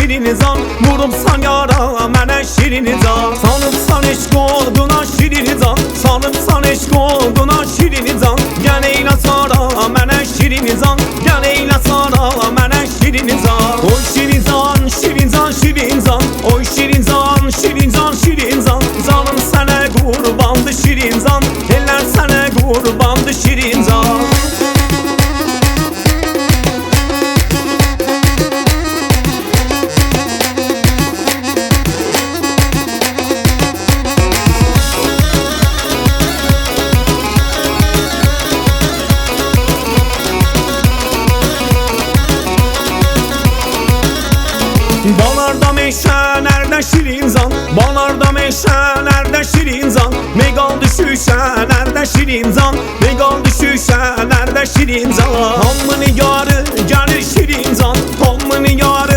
şirin zan, vurubsan yara mənə şirin can. Sanıbsan eşq oduna şirin zan, sanıbsan eşq oduna şirin zan. Gəl eylə sara mənə şirin zan, gəl eylə sara mənə şirin zan. Oy şirin zan, şirin zan, şirin zan. Oy şirin zan, şirin zan, şirin zan. Zanım sənə qurbandı şirin zan, eller sənə qurbandı şirin zan. Balarda meşəlerde şirin zan, balarda meşəlerde şirin zan. Megal düşüşəlerde şirin zan, megal düşüşəlerde şirin zan. Hamını yarı gəlir şirin zan, hamını yarı